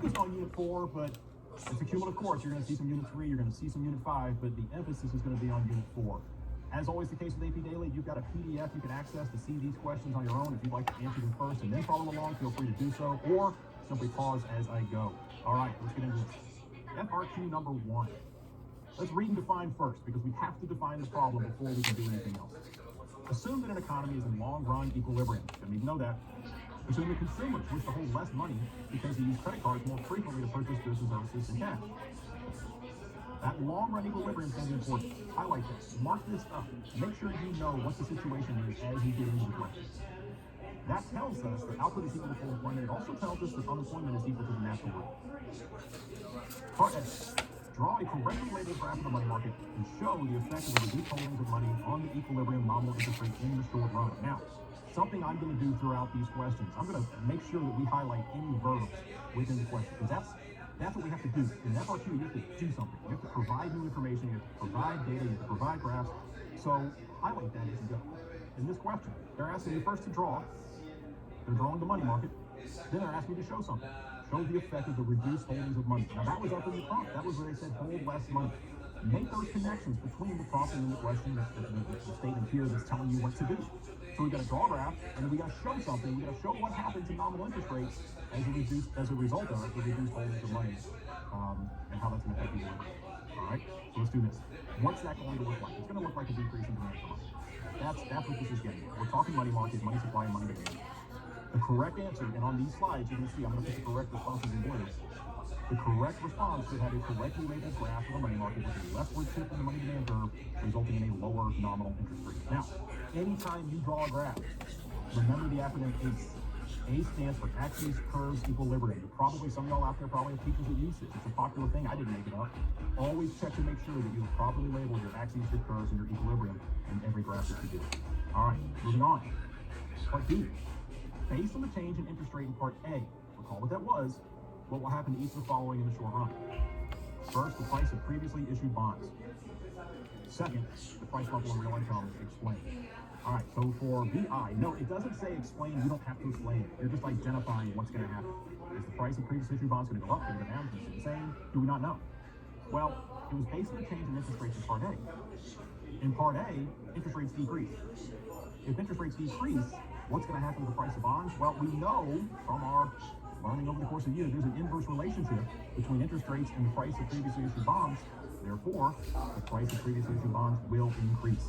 focused on Unit 4, but it's a cumulative course. You're going to see some Unit 3, you're going to see some Unit 5, but the emphasis is going to be on Unit 4. As always the case with AP Daily, you've got a PDF you can access to see these questions on your own. If you'd like to answer them first and then follow along, feel free to do so, or simply pause as I go. All right, let's get into this. FRQ number 1. Let's read and define first, because we have to define the problem before we can do anything else. Assume that an economy is in long-run equilibrium. Didn't even know that. Assume that consumers wish to hold less money because they use credit cards more frequently to purchase goods and services than cash. That long-run equilibrium is going to be important. Highlight this. Mark this up. Make sure you know what the situation is as you get into the question. That tells us that output is equal to full employment. It also tells us that unemployment is equal to the natural rate. Part A. Draw a correctly labeled graph of the money market and show the effect of the reduced holdings of money on the equilibrium nominal interest rate in the short run. Now, something I'm going to do throughout these questions, I'm going to make sure that we highlight any verbs within the question, because that's what we have to do. In FRQ, you have to do something. You have to provide new information, you have to provide data, you have to provide graphs. So highlight that as you go. In this question, they're asking you first to draw. They're drawing the money market. Then they're asking you to show something. Show the effect of the reduced holdings of money. Now that was up in the prompt. That was where they said hold less money. Make those connections between the prompt and the question, the statement here that's telling you what to do. So we got to draw a graph, and then we got to show something. We got to show what happens in nominal interest rates as a result of the reduced holdings of money, and how that's going to affect the equilibrium. All right, so let's do this. What's that going to look like? It's going to look like a decrease in demand for money. That's what this is getting at. We're talking money market, money supply, and money demand. The correct answer, and on these slides you can see, I'm going to put the correct responses in blue. The correct response should have a correctly labeled graph of the money market with a leftward tip in the money demand curve, resulting in a lower nominal interest rate. Now, anytime you draw a graph, remember the acronym ACE. ACE stands for Axes, Curves, Equilibrium. Probably some of y'all out there probably have teachers that use this. It's a popular thing. I didn't make it up. Always check to make sure that you properly label your axes, your curves, and your equilibrium in every graph that you do. All right, moving on. Part B. Based on the change in interest rate in Part A, recall what that was, what will happen to each of the following in the short run? First, the price of previously issued bonds. Second, the price level and real income explained. All right, so for BI, no, it doesn't say explain. You don't have to explain it. You're just identifying what's going to happen. Is the price of previously issued bonds going to go up, going to go down, going to stay the same? Do we not know? Well, it was based on the change in interest rates in Part A. In Part A, interest rates decrease. If interest rates decrease, what's going to happen to the price of bonds? Well, we know from our learning over the course of the year, there's an inverse relationship between interest rates and the price of previously issued bonds. Therefore, the price of previously issued bonds will increase.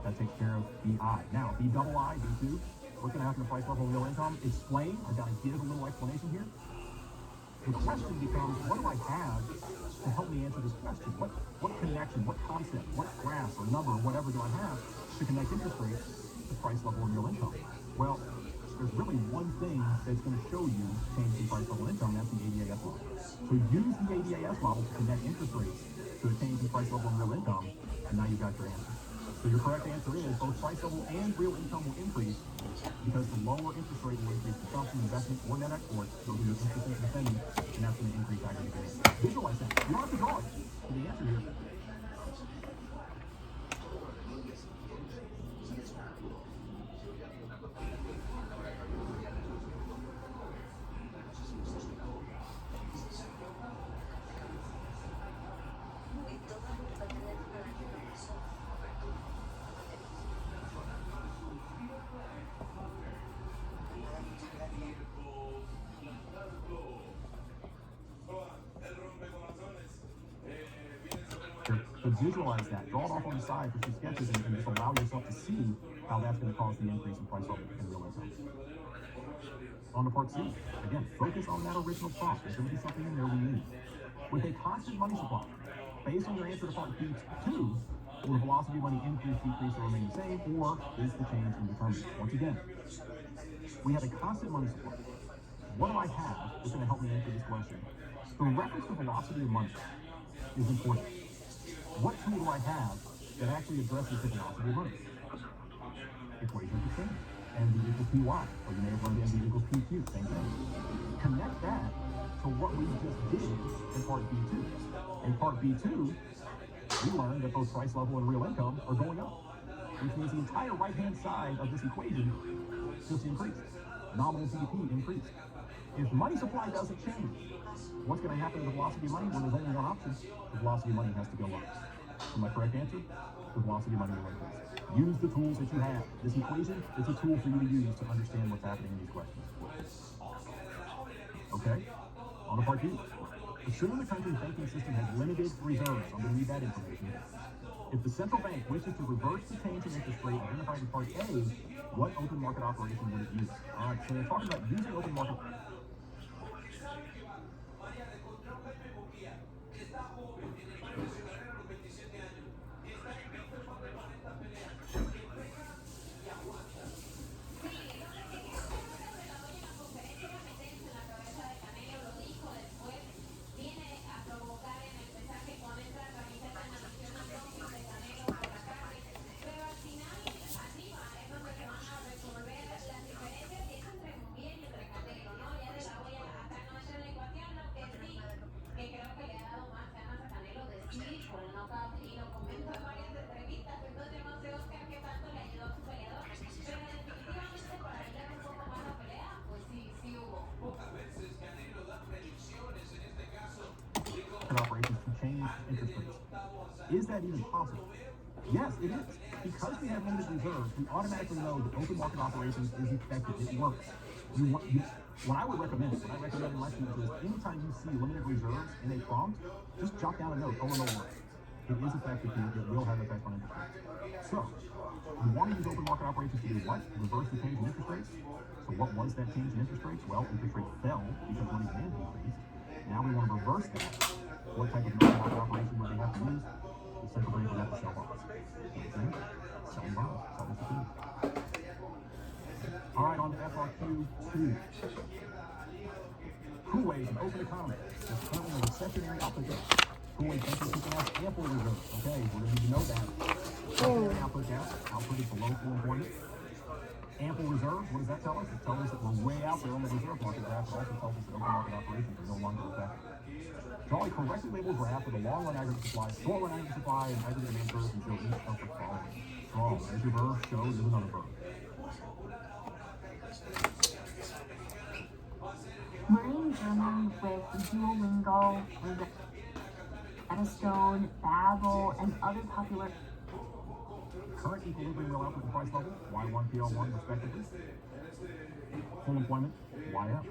That takes care of BI. Now, B double I, B2, what's going to happen to price level and real income? Explain. I've got to give a little explanation here. The question becomes, what do I have to help me answer this question? What connection, what concept, what graph or number or whatever do I have to connect interest rates to price level and real income? Well, there's really one thing that's going to show you change in price level and income, and that's the ADAS model. So use the ADAS model to connect interest rates to a change in price level and real income, and now you've got your answer. So your correct answer is both price level and real income will increase because the lower interest rate will increase consumption, investment, or net exports. Those are your interest and spending, and that's going to increase aggregate demand. Visualize that. You don't have to draw it for the answer here. So visualize that, draw it off on the side for some sketches, and just allow yourself to see how that's going to cause the increase in price level and real income. On to Part C, again, focus on that original prompt. There's going to be something in there we need. With a constant money supply, based on your answer to Part B2, will the velocity of money increase, decrease, or remain the same, or is the change indeterminate? Once again, we have a constant money supply. What do I have that's going to help me answer this question? The reference to velocity of money is important. What tool do I have that actually addresses the velocity of money? Equation of change. MV equals PY, or you may have learned MV equals PQ, same thing. Connect that to what we just did in Part B2. In Part B2, we learned that both price level and real income are going up, which means the entire right-hand side of this equation just increased. Nominal GDP increased. If money supply doesn't change, what's going to happen to the velocity of money when there's only one option? The velocity of money has to go up. So my correct answer, the velocity of money will increase. Use the tools that you have. This equation is a tool for you to use to understand what's happening in these questions. Okay? On to part B. Assume the country's banking system has limited reserves. I'm going to need that information. If the central bank wishes to reverse the change in interest rate identified in part A, what open market operation would it use? All right, so they're talking about using open market. Operations to change interest rates. Is that even possible? Yes, it is. Because we have limited reserves, we automatically know that open market operations is effective. It works. What I would recommend, what I recommend in my students is anytime you see limited reserves in a prompt, just jot down a note, oh, no works. It is effective and it will have an effect on interest rates. So, we want to use open market operations to do what? Reverse the change in interest rates. So what was that change in interest rates? Well, interest rates fell because money demand increased. Now we want to reverse that. What type of market operation would they have to use? The central bank would have to sell bonds. Okay? Selling bonds, selling securities. All right, on to FRQ 2. Kuwait, an open economy, is currently in a recessionary output gap. Kuwait banking system has ample reserves. Okay, we're going to need to know that. Recessionary output gap, output is below full employment. Ample reserves, what does that tell us? It tells us that we're way out there on the reserve market graph. It also tells us that open market operations are no longer effective. Draw a correctly labeled graph with a long run aggregate supply, short run aggregate supply, and aggregate demand curves and show each of the following. Draw, as your verb, show is another verb. Learning German with Duolingo, Redstone, Babbel, and other popular. Current equilibrium real output and price level, Y1, PL1 respectively. Full employment, YF.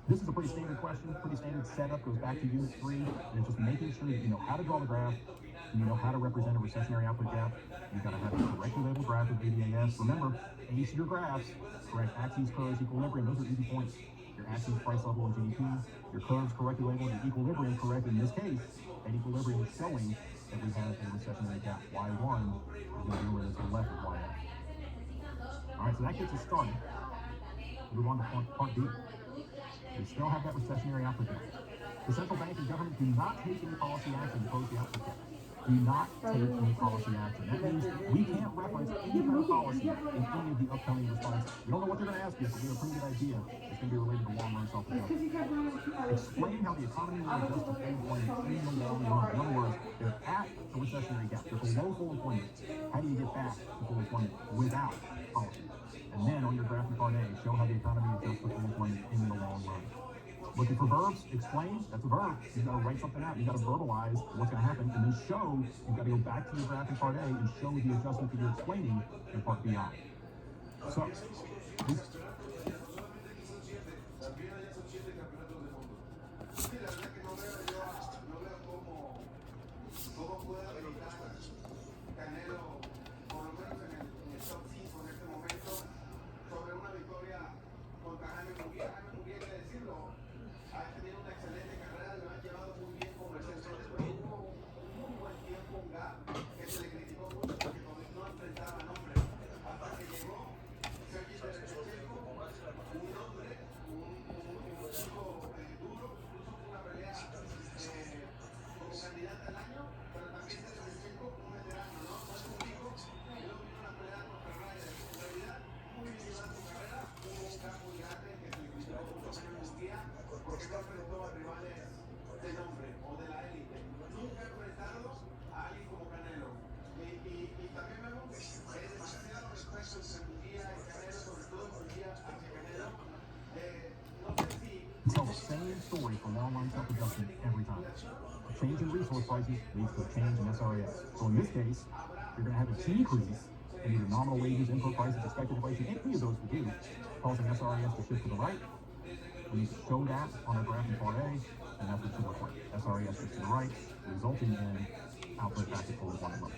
This is a pretty standard question, pretty standard setup, goes back to Unit 3, and it's just making sure that you know how to draw the graph, and you know how to represent a recessionary output gap. You've got to have a correctly labeled graph of ADAS. Remember, ace your graphs, correct axes, curves, equilibrium, those are easy points. Your axes, price level, and GDP. Your curves correctly labeled, your equilibrium correct. In this case, that equilibrium is showing that we have a recessionary gap. Y1 is going to be over to the left of YF. All right, so that gets us started. Move on to part B. We still have that recessionary output gap. The central bank and government do not take any policy action to close the output gap. Do not take any policy action. That means we can't reference any kind of policy in any of the upcoming responses. We don't know what they're going to ask you, but we have a pretty good idea it's going to be related to long-run self-adjustment. Explain how the economy will adjust to full employment in the long run. In other words, they're at a recessionary gap. They're below full employment. How do you get back to full employment without policy? And then on your graph in part A, show how the economy adjusts to full employment in the long run. Looking for verbs, explain, that's a verb. You've got to write something out. You've got to verbalize what's going to happen. And then show, you've got to go back to your graph in part A and show the adjustment that you're explaining in part B on. So, rate for long-line self-adjustment every time. A change in resource prices leads to a change in SRAS. So in this case, you're going to have a decrease in either nominal wages, input prices, expected inflation, any of those will do, causing SRAS to shift to the right. We need to show that on our graph in part A, and that's what should look like. SRAS shifts to the right, resulting in output back to full employment level.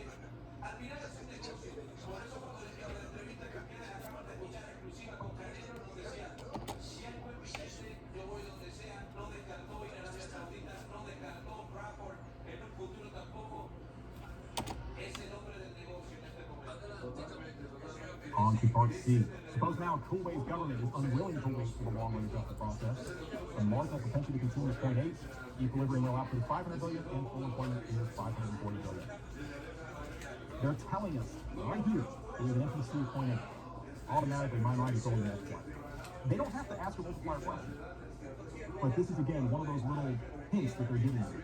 On to part C. Suppose now Kuwait's government is unwilling to wait for the long-run adjustment process. The marginal propensity to consume is 0.8. Equilibrium real output is 500 billion, and full employment is 540 billion. They're telling us right here we have an MPC of 0.8. Automatically, my mind is going to multiply. They don't have to ask a multiplier question, but this is again one of those little hints that they're giving you.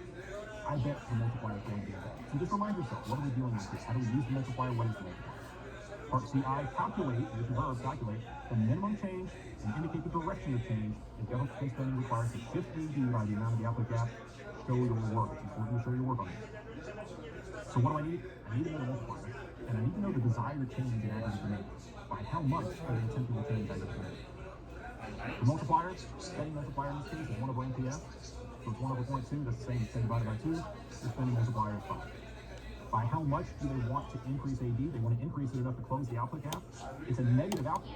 I bet the multiplier is going to be involved. So just remind yourself, what are we dealing with here? How do we use the multiplier? What is the multiplier? Part CI, calculate, use the verb, calculate, the minimum change and indicate the direction of change if government spending requires to shift AD by the amount of the output gap. Show your work. It's important to show your work on it. So what do I need? I need to know the multiplier, and I need to know the desired change in aggregate demand. By how much are they attempting to change aggregate demand? The multiplier, spending multiplier in this case, is 1 over NPF. So it's 1 over 0.2, that's the same as 10 divided by 2. The spending multiplier is 5. By how much do they want to increase AD? They want to increase it enough to close the output gap. It's a negative output.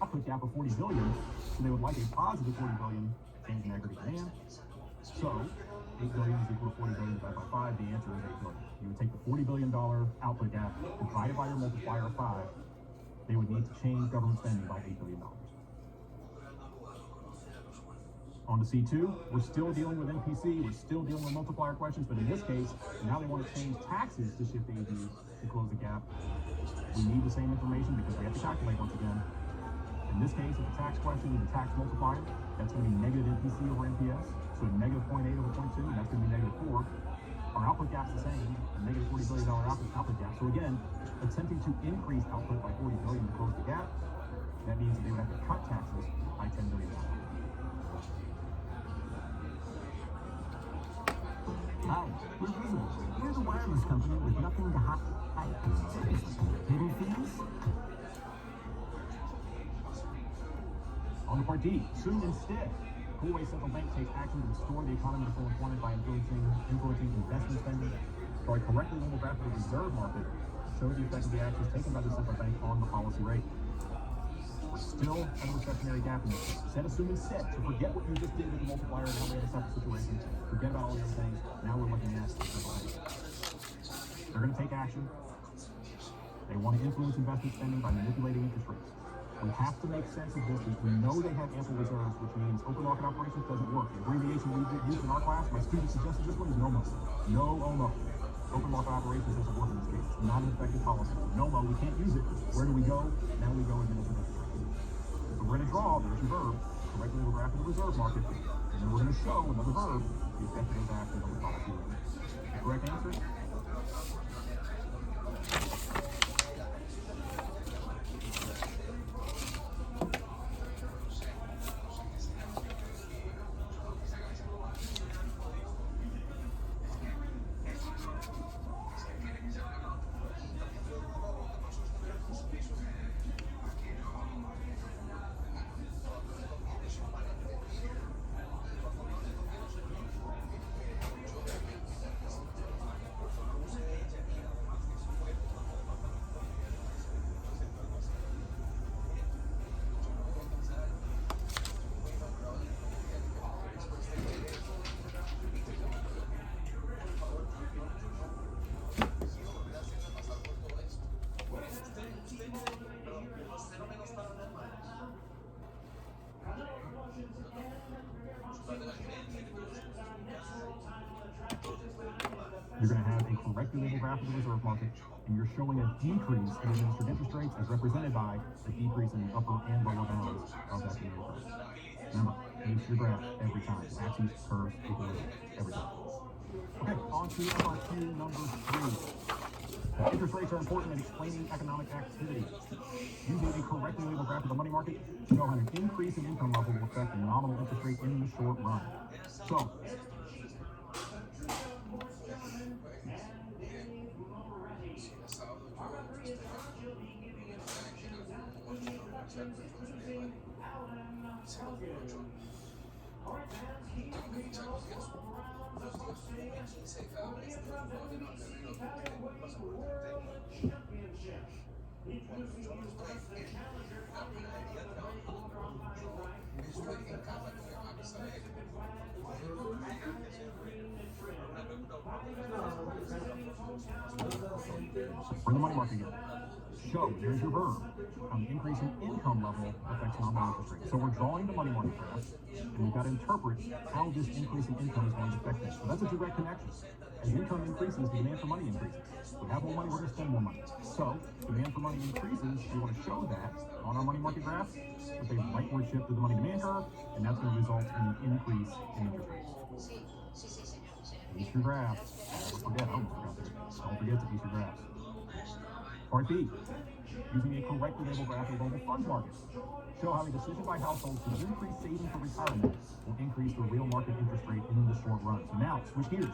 Output gap of 40 billion, so they would like a positive 40 billion change in aggregate demand. So 8 billion is equal to 40 billion divided by 5. The answer is 8 billion. You would take the $40 billion output gap divided by your multiplier of 5. They would need to change government spending by $8 billion. On to C2, we're still dealing with NPC, we're still dealing with multiplier questions, but in this case, now they want to change taxes to shift AD to close the gap. We need the same information because we have to calculate once again. In this case, if the tax question is the tax multiplier, that's going to be negative NPC over NPS, so negative 0.8 over 0.2, that's going to be negative 4. Our output gap's the same, a negative $40 billion output gap. So again, attempting to increase output by 40 billion to close the gap, that means that they would have to cut taxes by $10 billion. Hi, we're visible. We're the wireless company with nothing to hide. Hidden fees? On to part D, soon instead. Kuwait's central bank takes action to restore the economy to full employment by influencing investment spending. So I correctly labeled graph of the reserve market show the effect of the actions taken by the central bank on the policy rate. We're still at a recessionary gap in this case. Instead of assuming set, so forget what you just did with the multiplier and how we had a separate situation. Forget about all the other things. Now we're looking at the central bank. They're going to take action. They want to influence investment spending by manipulating interest rates. We have to make sense of this. We know they have ample reserves, which means open market operations doesn't work. The abbreviation we use in our class, my students suggested this one is NOMO. No-OMO. Open market operations doesn't work in this case. It's not an effective policy. NOMO, we can't use it. Where do we go? Now we go into the interest rate. So we're going to draw, there's your verb, correctly label graph of the reserve market, and then we're going to show another verb, the effect of those actions on the policy rate. The correct answer? You're going to have a correctly labeled graph of the reserve market, and you're showing a decrease in administered interest rates as represented by a decrease in the upper and lower bounds of that demand curve. Remember, ace your graph every time. Axes, curves, equilibrium, every time. Okay, on to FRQ number 3. Interest rates are important in explaining economic activity. Using a correctly labeled graph of the money market, show how an increase in income level will affect the nominal interest rate in the short run. So, for the money market again. Show, there's your verb, how the increase in income level affects nominal interest rate. So we're drawing the money market graph, and we've got to interpret how this increase in income is going to affect things. So that's a direct connection. As income increases, the demand for money increases. We have more money, we're going to spend more money. So demand for money increases, we want to show that on our money market graph with a rightward shift to the money demand curve, and that's going to result in an increase in interest rates. Ease your graphs. Never forget, I almost forgot there. Don't forget to ease your graphs. Part B, using a correctly labeled graph of the global funds market. Show how a decision by households to increase saving for retirement will increase the real market interest rate in the short run. So now, switch gears.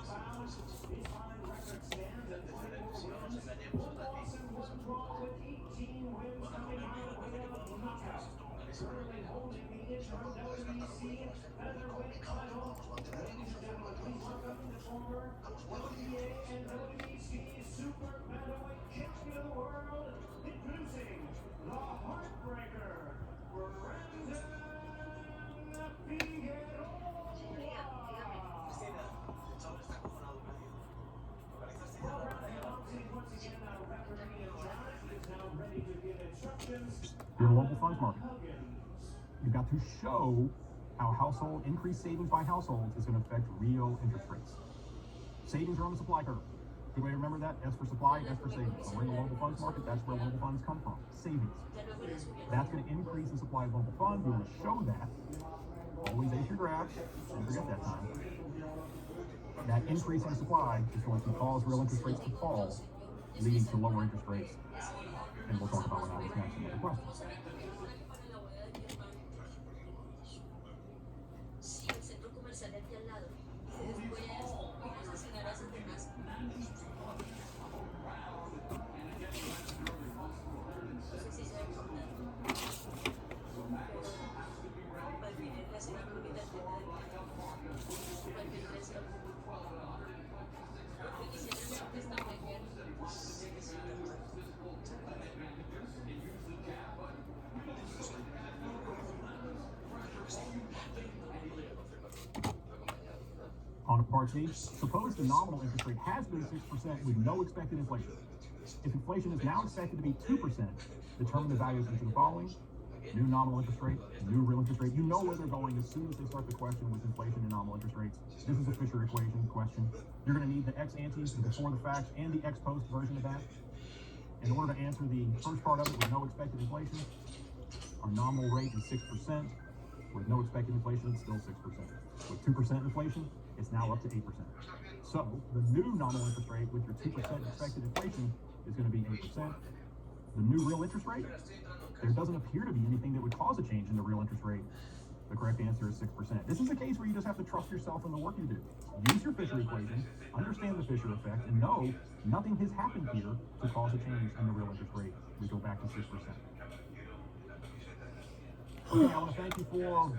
Your local funds market. You've got to show how increased savings by households is going to affect real interest rates. Savings are on the supply curve. Good way to remember that. S for supply, S for savings. So we're in the local funds market. That's where local funds come from. Savings. That's going to increase the supply of local funds. We want to show that. Always ace your graphs. Don't forget that time. That increase in supply is going to cause real interest rates to fall, leading to lower interest rates. And we'll talk about what happens next in other questions. On to part C, suppose the nominal interest rate has been 6% with no expected inflation. If inflation is now expected to be 2%, determine the values of the following: new nominal interest rate, new real interest rate. You know where they're going as soon as they start the question with inflation and nominal interest rates. This is a Fisher equation question. You're going to need the ex ante, the before the fact, and the ex post version of that. In order to answer the first part of it with no expected inflation, our nominal rate is 6%. With no expected inflation, it's still 6%. With 2% inflation, it's now up to 8%. So the new nominal interest rate with your 2% expected inflation is going to be 8%. The new real interest rate, there doesn't appear to be anything that would cause a change in the real interest rate. The correct answer is 6%. This is a case where you just have to trust yourself in the work you do. Use your Fisher equation, understand the Fisher effect, and know nothing has happened here to cause a change in the real interest rate. We go back to 6%. Okay, I want to thank you for